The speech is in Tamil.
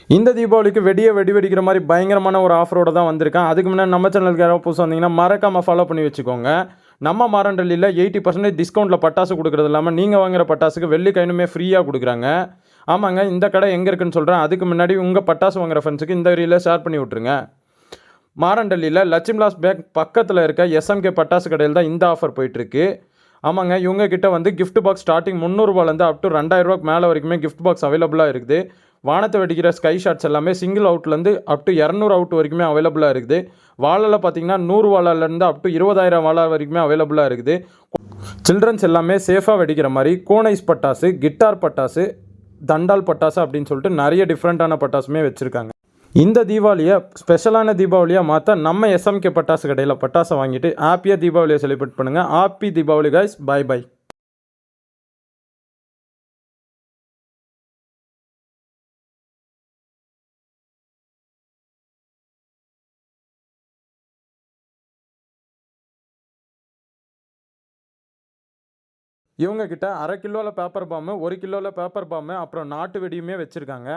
இந்த தீபாவளிக்கு வெடி வெடிக்கிற மாதிரி பயங்கரமான ஒரு ஆஃபரோட தான் வந்திருக்கேன். அதுக்கு முன்னாடி நம்ம சேனலுக்கு யாராவது புதுசாக வந்தீங்கன்னா மறக்காமல் ஃபாலோ பண்ணி வச்சுக்கோங்க. நம்ம மாரண்டல்லியில் 80% டிஸ்கவுண்ட்டில் பட்டாசு கொடுக்குறது இல்லாமல் நீங்கள் வாங்குகிற பட்டாசுக்கு வெள்ளிக்காயினுமே ஃப்ரீயாக கொடுக்குறாங்க. ஆமாங்க, இந்த கடை எங்கே இருக்குன்னு சொல்கிறேன். அதுக்கு முன்னாடி உங்கள் பட்டாசு வாங்குகிற ஃப்ரெண்ட்ஸுக்கு இந்த ரீலில் ஷேர் பண்ணி விட்ருங்க. மாரண்டல்லியில் லட்சுமிலாஸ் பேங்க் பக்கத்தில் இருக்க எஸ்எம்கே பட்டாசு கடையில் தான் இந்த ஆஃபர் போயிட்டுருக்கு. ஆமாங்க, இவங்க கிட்ட வந்து கிஃப்ட் பாக்ஸ் ஸ்டார்டிங் 300ரூபாலேருந்து அப் டு 2000ரூபாய்க்கு மேலே வரைக்குமே கிஃப்ட் பாக்ஸ் அவைலபிளாக இருக்குது. வானத்தை வெடிக்கிற ஸ்கை ஷாட்ஸ் எல்லாமே சிங்கிள் அவுட்லேருந்து அப் டு 200 அவுட் வரைக்குமே அவைலபிளாக இருக்குது. வாழை பார்த்தீங்கன்னா 100 வாழலேருந்து அப் டு 20,000 வாழை வரைக்குமே அவைலபிளாக இருக்குது. சில்ட்ரன்ஸ் எல்லாமே சேஃபாக வெடிக்கிற மாதிரி கோனைஸ் பட்டாசு, கிட்டார் பட்டாசு, தண்டால் பட்டாசு அப்படின்னு சொல்லிட்டு நிறைய டிஃப்ரெண்ட்டான பட்டாசுமே வச்சுருக்காங்க. இந்த தீபாவளியை ஸ்பெஷலான தீபாவளியாக மாற்ற நம்ம எஸ்எம்கே பட்டாசு கடையில் பட்டாசை வாங்கிட்டு ஹாப்பியாக தீபாவளியை செலிப்ரேட் பண்ணுங்கள். Happy Deepavali guys, bye bye. இவங்க கிட்ட 1/2 கிலோவில் பேப்பர் பாம்பு, 1 கிலோவில் பேப்பர் பாம்பு, அப்புறம் நாட்டு வெடியுமே வச்சுருக்காங்க.